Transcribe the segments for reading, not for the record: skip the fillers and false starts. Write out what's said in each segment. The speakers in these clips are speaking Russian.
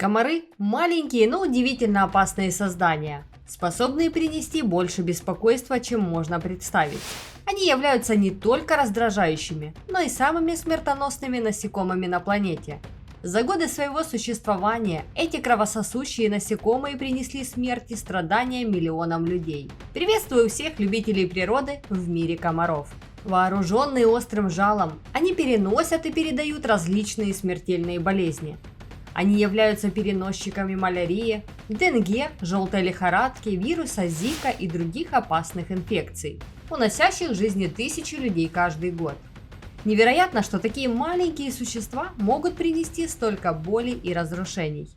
Комары – маленькие, но удивительно опасные создания, способные принести больше беспокойства, чем можно представить. Они являются не только раздражающими, но и самыми смертоносными насекомыми на планете. За годы своего существования эти кровососущие насекомые принесли смерть и страдания миллионам людей. Приветствую всех любителей природы в мире комаров. Вооруженные острым жалом, они переносят и передают различные смертельные болезни. Они являются переносчиками малярии, денге, желтой лихорадки, вируса Зика и других опасных инфекций, уносящих жизни тысячи людей каждый год. Невероятно, что такие маленькие существа могут принести столько боли и разрушений.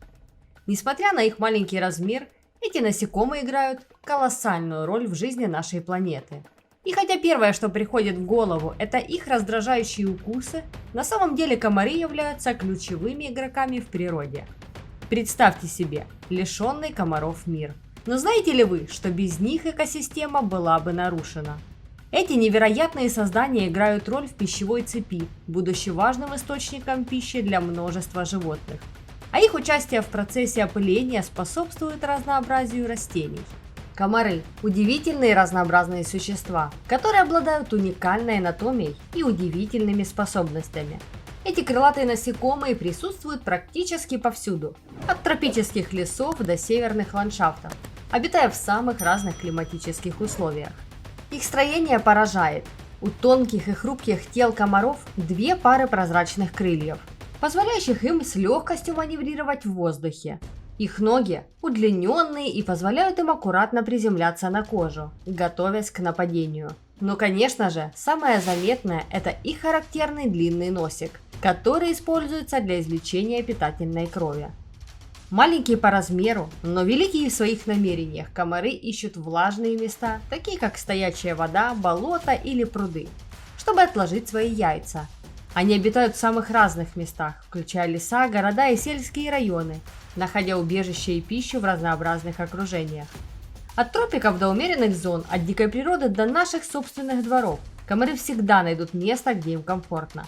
Несмотря на их маленький размер, эти насекомые играют колоссальную роль в жизни нашей планеты. И хотя первое, что приходит в голову, это их раздражающие укусы, на самом деле комары являются ключевыми игроками в природе. Представьте себе, лишенный комаров мир. Но знаете ли вы, что без них экосистема была бы нарушена? Эти невероятные создания играют роль в пищевой цепи, будучи важным источником пищи для множества животных. А их участие в процессе опыления способствует разнообразию растений. Комары – удивительные разнообразные существа, которые обладают уникальной анатомией и удивительными способностями. Эти крылатые насекомые присутствуют практически повсюду, от тропических лесов до северных ландшафтов, обитая в самых разных климатических условиях. Их строение поражает. У тонких и хрупких тел комаров две пары прозрачных крыльев, позволяющих им с легкостью маневрировать в воздухе. Их ноги удлиненные и позволяют им аккуратно приземляться на кожу, готовясь к нападению. Но, конечно же, самое заметное – это их характерный длинный носик, который используется для извлечения питательной крови. Маленькие по размеру, но великие в своих намерениях, комары ищут влажные места, такие как стоячая вода, болото или пруды, чтобы отложить свои яйца. Они обитают в самых разных местах, включая леса, города и сельские районы, находя убежище и пищу в разнообразных окружениях. От тропиков до умеренных зон, от дикой природы до наших собственных дворов, комары всегда найдут место, где им комфортно.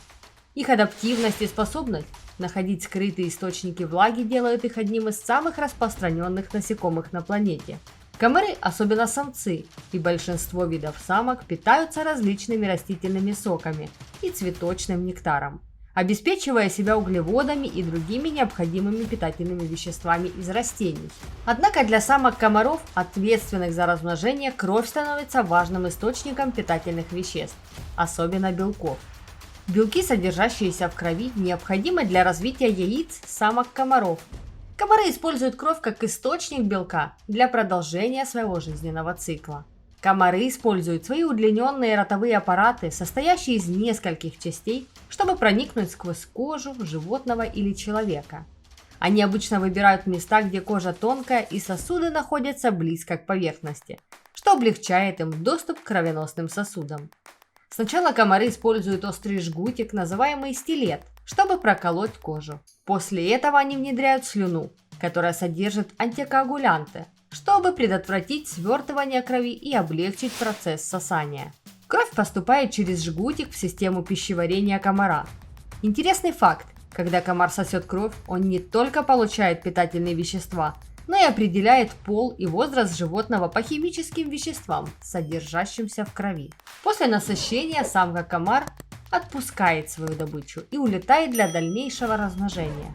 Их адаптивность и способность находить скрытые источники влаги делают их одним из самых распространенных насекомых на планете. Комары, особенно самцы, и большинство видов самок питаются различными растительными соками и цветочным нектаром, обеспечивая себя углеводами и другими необходимыми питательными веществами из растений. Однако для самок комаров, ответственных за размножение, кровь становится важным источником питательных веществ, особенно белков. Белки, содержащиеся в крови, необходимы для развития яиц самок комаров. Комары используют кровь как источник белка для продолжения своего жизненного цикла. Комары используют свои удлиненные ротовые аппараты, состоящие из нескольких частей, чтобы проникнуть сквозь кожу животного или человека. Они обычно выбирают места, где кожа тонкая и сосуды находятся близко к поверхности, что облегчает им доступ к кровеносным сосудам. Сначала комары используют острый жгутик, называемый стилет, чтобы проколоть кожу. После этого они внедряют слюну, которая содержит антикоагулянты, чтобы предотвратить свертывание крови и облегчить процесс сосания. Кровь поступает через жгутик в систему пищеварения комара. Интересный факт: когда комар сосет кровь, он не только получает питательные вещества, но и определяет пол и возраст животного по химическим веществам, содержащимся в крови. После насыщения самка комар отпускает свою добычу и улетает для дальнейшего размножения.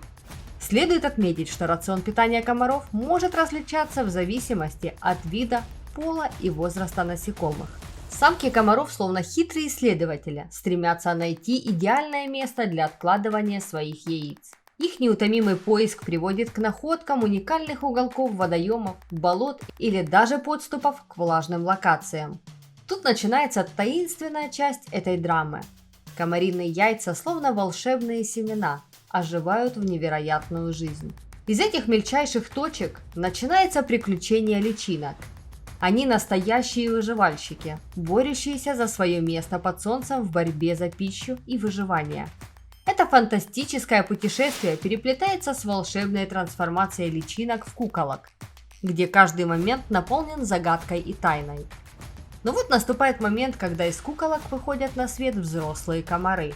Следует отметить, что рацион питания комаров может различаться в зависимости от вида, пола и возраста насекомых. Самки комаров, словно хитрые исследователи, стремятся найти идеальное место для откладывания своих яиц. Их неутомимый поиск приводит к находкам уникальных уголков водоемов, болот или даже подступов к влажным локациям. Тут начинается таинственная часть этой драмы. Комариные яйца, словно волшебные семена, оживают в невероятную жизнь. Из этих мельчайших точек начинается приключение личинок. Они настоящие выживальщики, борющиеся за свое место под солнцем в борьбе за пищу и выживание. Это фантастическое путешествие переплетается с волшебной трансформацией личинок в куколок, где каждый момент наполнен загадкой и тайной. Но вот наступает момент, когда из куколок выходят на свет взрослые комары.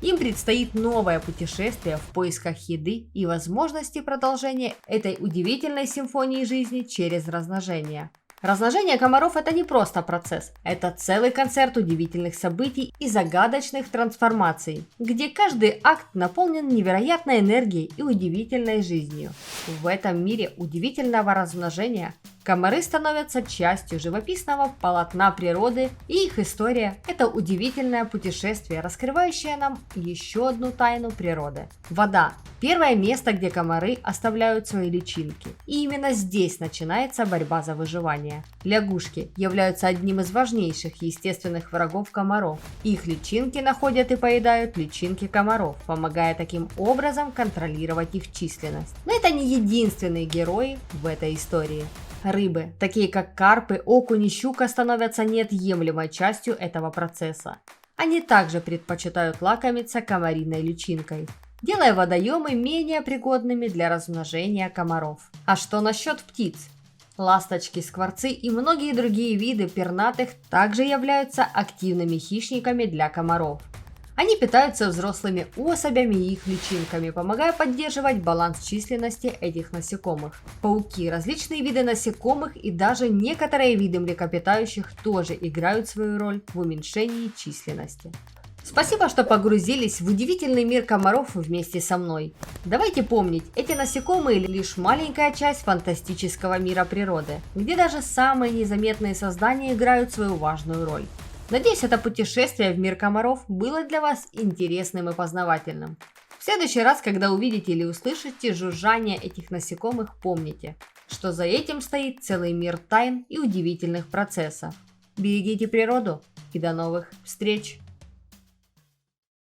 Им предстоит новое путешествие в поисках еды и возможности продолжения этой удивительной симфонии жизни через размножение. Размножение комаров – это не просто процесс, это целый концерт удивительных событий и загадочных трансформаций, где каждый акт наполнен невероятной энергией и удивительной жизнью. В этом мире удивительного размножения комары становятся частью живописного полотна природы, и их история – это удивительное путешествие, раскрывающее нам еще одну тайну природы. Вода – первое место, где комары оставляют свои личинки, и именно здесь начинается борьба за выживание. Лягушки являются одним из важнейших естественных врагов комаров. Их личинки находят и поедают личинки комаров, помогая таким образом контролировать их численность. Но это не единственные герои в этой истории. Рыбы, такие как карпы, окунь и щука, становятся неотъемлемой частью этого процесса. Они также предпочитают лакомиться комариной личинкой, делая водоемы менее пригодными для размножения комаров. А что насчет птиц? Ласточки, скворцы и многие другие виды пернатых также являются активными хищниками для комаров. Они питаются взрослыми особями и их личинками, помогая поддерживать баланс численности этих насекомых. Пауки, различные виды насекомых и даже некоторые виды млекопитающих тоже играют свою роль в уменьшении численности. Спасибо, что погрузились в удивительный мир комаров вместе со мной. Давайте помнить, эти насекомые лишь маленькая часть фантастического мира природы, где даже самые незаметные создания играют свою важную роль. Надеюсь, это путешествие в мир комаров было для вас интересным и познавательным. В следующий раз, когда увидите или услышите жужжание этих насекомых, помните, что за этим стоит целый мир тайн и удивительных процессов. Берегите природу и до новых встреч!